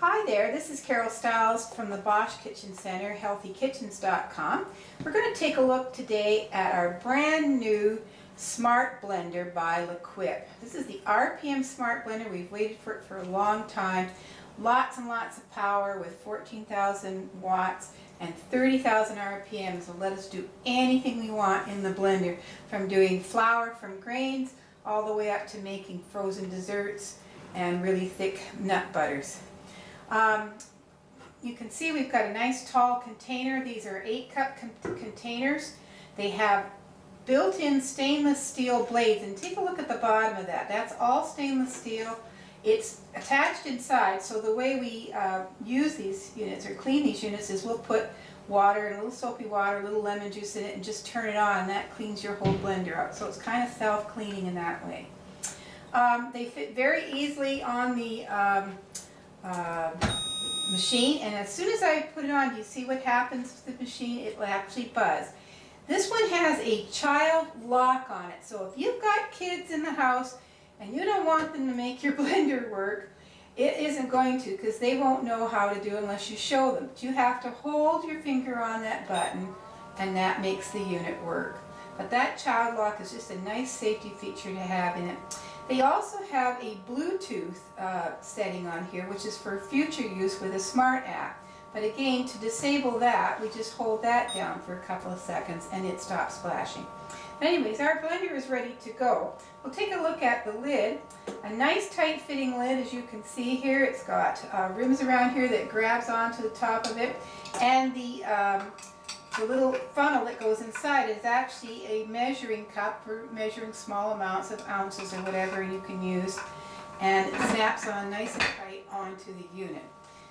Hi there, this is Carol Stiles from the Bosch Kitchen Center, healthykitchens.com. We're going to take a look today at our brand new Smart Blender by L'Equip. This is the RPM Smart Blender. We've waited for it for a long time. Lots and lots of power with 14,000 watts and 30,000 RPMs will let us do anything we want in the blender, from doing flour from grains all the way up to making frozen desserts and really thick nut butters. You can see we've got a nice tall container. These are 8-cup containers. They have built-in stainless steel blades, and take a look at the bottom of that. That's all stainless steel. It's attached inside, so the way we use these units or clean these units is we'll put water, a little soapy water, a little lemon juice in it, and just turn it on, and that cleans your whole blender up. So it's kind of self-cleaning in that way. They fit very easily on the machine, and as soon as I put it on, do you see what happens to the machine? It will actually buzz. This one has a child lock on it, so if you've got kids in the house and you don't want them to make your blender work, it isn't going to, because they won't know how to do it unless you show them. But you have to hold your finger on that button, and that makes the unit work. But that child lock is just a nice safety feature to have in it. They also have a Bluetooth setting on here, which is for future use with a smart app. But again, to disable that, we just hold that down for a couple of seconds and it stops flashing. But anyways, our blender is ready to go. We'll take a look at the lid. A nice tight fitting lid, as you can see here. It's got rims around here that grabs onto the top of it. And the little funnel that goes inside is actually a measuring cup for measuring small amounts of ounces or whatever you can use. And it snaps on nice and tight onto the unit.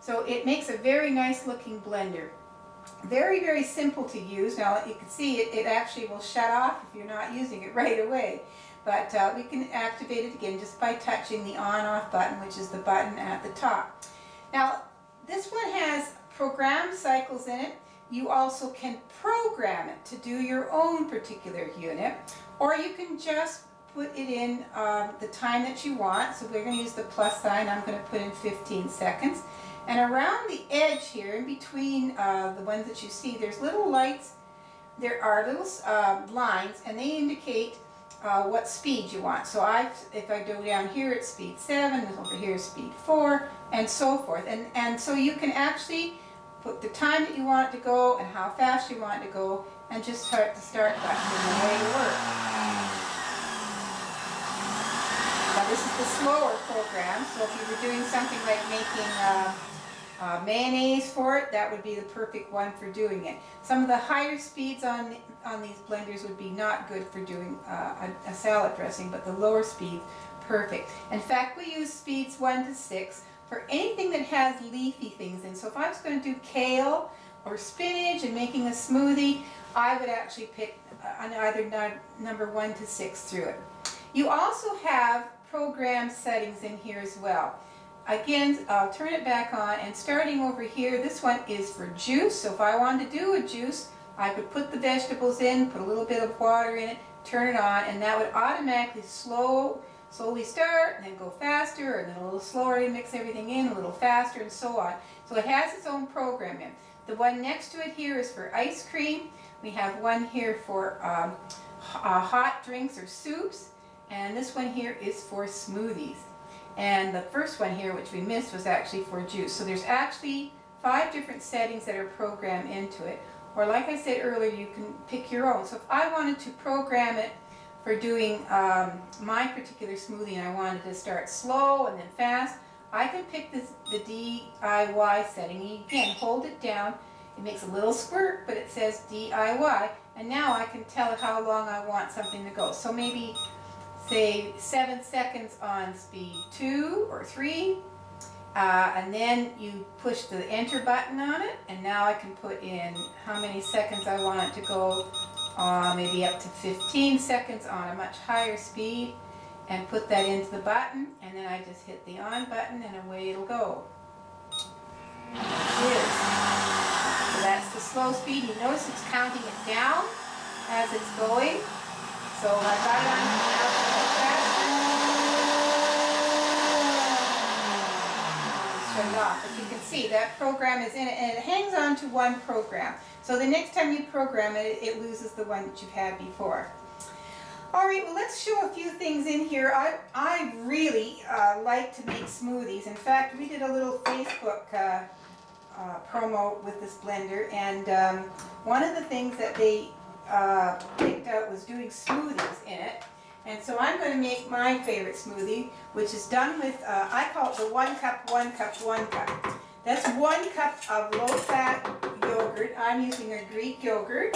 So it makes a very nice looking blender. Very, very simple to use. Now you can see it actually will shut off if you're not using it right away. But we can activate it again just by touching the on-off button, which is the button at the top. Now this one has program cycles in it. You also can program it to do your own particular unit, or you can just put it in the time that you want. So we're going to use the plus sign. I'm going to put in 15 seconds. And around the edge here, in between the ones that you see, there's little lights. There are little lines, and they indicate what speed you want. So if I go down here, it's speed 7, over here is speed 4, and so forth. And so you can actually put the time that you want it to go and how fast you want it to go, and just start the start button and away to work. Now this is the slower program, so if you were doing something like making mayonnaise for it, that would be the perfect one for doing it. Some of the higher speeds on these blenders would be not good for doing a salad dressing, but the lower speed, perfect. In fact, we use speeds 1 to 6 for anything that has leafy things in. So if I was going to do kale or spinach and making a smoothie, I would actually pick either number 1 to 6 through it. You also have program settings in here as well. Again, I'll turn it back on, and starting over here, this one is for juice. So if I wanted to do a juice, I could put the vegetables in, put a little bit of water in it, turn it on, and that would automatically slowly start and then go faster, and then a little slower to mix everything in, a little faster, and so on. So it has its own program in. The one next to it here is for ice cream. We have one here for hot drinks or soups, and this one here is for smoothies. And the first one here, which we missed, was actually for juice. So there's actually 5 different settings that are programmed into it. Or like I said earlier, you can pick your own. So if I wanted to program it for doing my particular smoothie, and I wanted to start slow and then fast, I can pick the DIY setting. You again hold it down. It makes a little squirt, but it says DIY. And now I can tell how long I want something to go. So maybe say 7 seconds on speed 2 or 3, and then you push the enter button on it, and now I can put in how many seconds I want it to go, maybe up to 15 seconds on a much higher speed, and put that into the button, and then I just hit the on button and away it'll go. There it is. So that's the slow speed. You notice it's counting it down as it's going. So I got it on now. shut it off. But you can see that program is in it, and it hangs on to one program. So the next time you program it, it loses the one that you've had before. All right, well, let's show a few things in here. I really like to make smoothies. In fact, we did a little Facebook promo with this blender, and one of the things that they picked out was doing smoothies in it. And so I'm going to make my favorite smoothie, which is done with, I call it the 1 cup, 1 cup, 1 cup. That's 1 cup of low-fat yogurt. I'm using a Greek yogurt.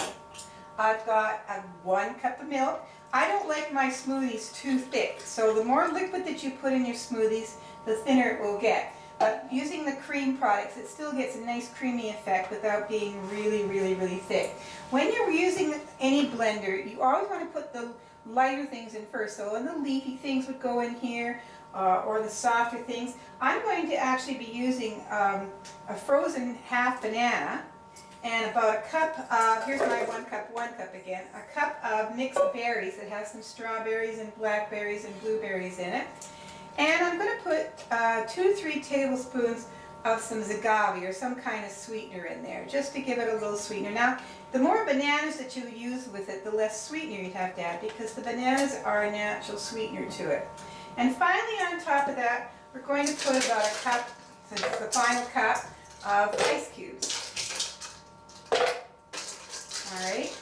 I've got 1 cup of milk. I don't like my smoothies too thick, so the more liquid that you put in your smoothies, the thinner it will get. But using the cream products, it still gets a nice creamy effect without being really, really, really thick. When you're using any blender, you always want to put the lighter things in first. So when the leafy things would go in here, or the softer things. I'm going to actually be using a frozen half banana, and about a cup of, here's my 1 cup again, a cup of mixed berries that has some strawberries and blackberries and blueberries in it. And I'm going to put 2 to 3 tablespoons of some agave or some kind of sweetener in there, just to give it a little sweetener. Now, the more bananas that you use with it, the less sweetener you'd have to add, because the bananas are a natural sweetener to it. And finally, on top of that, we're going to put about a cup, since it's the final cup, of ice cubes. Alright.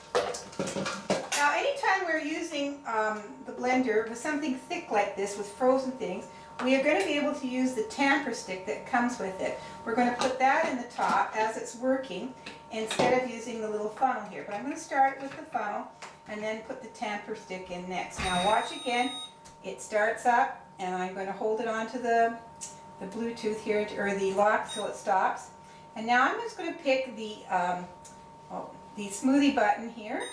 Now, anytime we're using the blender with something thick like this, with frozen things, we are going to be able to use the tamper stick that comes with it. We're going to put that in the top as it's working, instead of using the little funnel here. But I'm going to start with the funnel and then put the tamper stick in next. Now watch again. It starts up, and I'm going to hold it onto the Bluetooth here, or the lock, till it stops. And now I'm just going to pick the smoothie button here,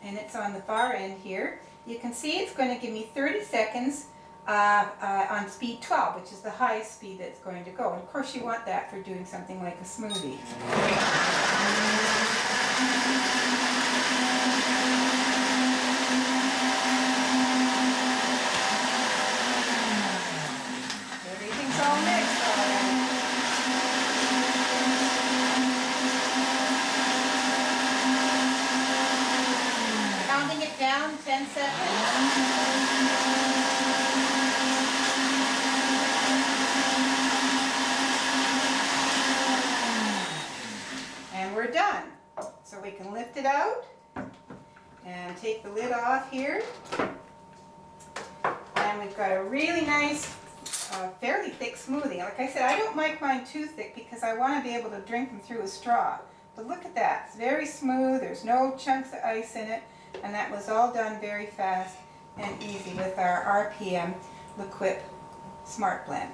and it's on the far end here. You can see it's going to give me 30 seconds on speed 12, which is the highest speed that's going to go. And of course you want that for doing something like a smoothie. Everything's all mixed already. Counting it down 10 seconds. We're done. So we can lift it out and take the lid off here. And we've got a really nice, fairly thick smoothie. Like I said, I don't like mine too thick because I want to be able to drink them through a straw. But look at that. It's very smooth. There's no chunks of ice in it. And that was all done very fast and easy with our RPM L'Equip Smartblend.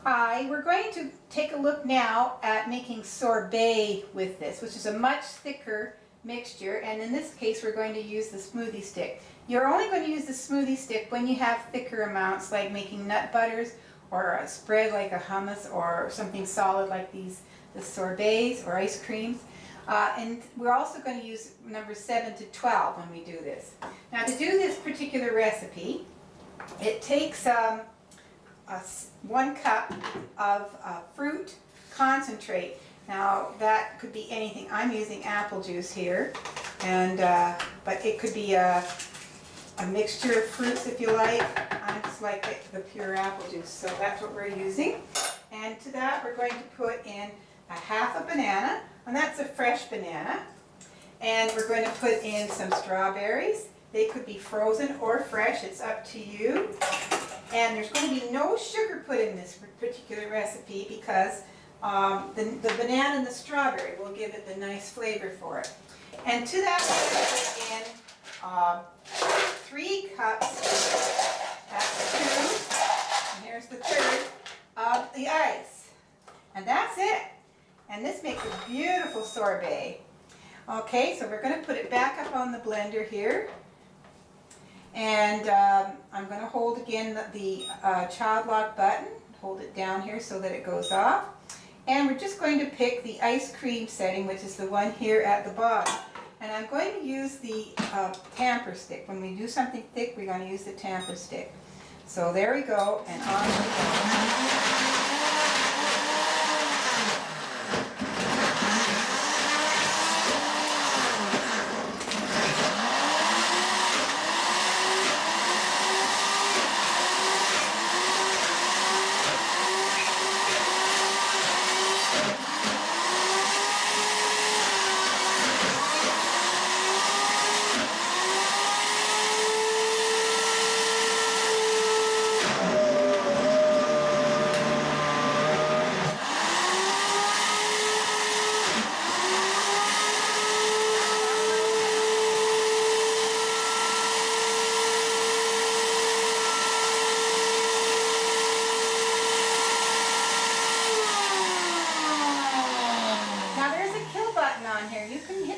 Hi, we're going to take a look now at making sorbet with this, which is a much thicker mixture, and in this case we're going to use the smoothie stick. You're only going to use the smoothie stick when you have thicker amounts, like making nut butters or a spread like a hummus or something solid like the sorbets or ice creams. And we're also going to use numbers 7 to 12 when we do this. Now, to do this particular recipe, it takes 1 cup of fruit concentrate. Now that could be anything. I'm using apple juice here, and but it could be a mixture of fruits if you like. I just like the pure apple juice, so that's what we're using. And to that we're going to put in a half a banana, and that's a fresh banana. And we're going to put in some strawberries. They could be frozen or fresh, it's up to you. And there's going to be no sugar put in this particular recipe because the banana and the strawberry will give it the nice flavor for it. And to that we're going to put in 3 cups, that's 2, and here's the 3rd, of the ice. And that's it. And this makes a beautiful sorbet. Okay, so we're going to put it back up on the blender here. And I'm going to hold again the child lock button, hold it down here so that it goes off. And we're just going to pick the ice cream setting, which is the one here at the bottom. And I'm going to use the tamper stick. When we do something thick, we're going to use the tamper stick. So there we go, and on we go.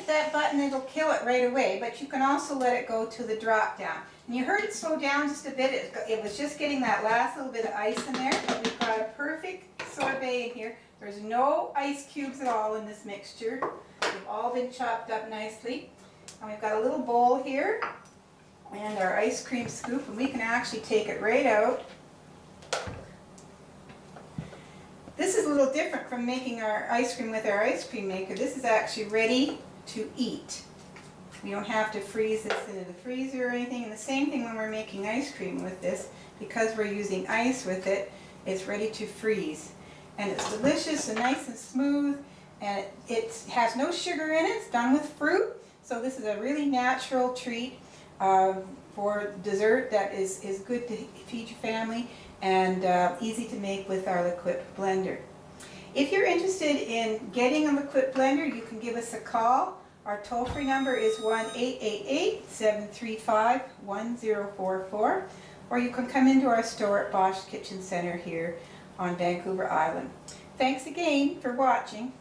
That button, it'll kill it right away, but you can also let it go to the drop down. And you heard it slow down just a bit. It was just getting that last little bit of ice in there. We've got a perfect sorbet in here. There's no ice cubes at all in this mixture. They've all been chopped up nicely. And we've got a little bowl here and our ice cream scoop, and we can actually take it right out. This is a little different from making our ice cream with our ice cream maker. This is actually ready to eat. We don't have to freeze this into the freezer or anything. And the same thing when we're making ice cream with this, because we're using ice with it, it's ready to freeze. And it's delicious and nice and smooth, and it has no sugar in it. It's done with fruit. So this is a really natural treat for dessert that is good to feed your family, and easy to make with our L'Equip blender. If you're interested in getting a L'Equip blender, you can give us a call. Our toll-free number is 1-888-735-1044, or you can come into our store at Bosch Kitchen Center here on Vancouver Island. Thanks again for watching.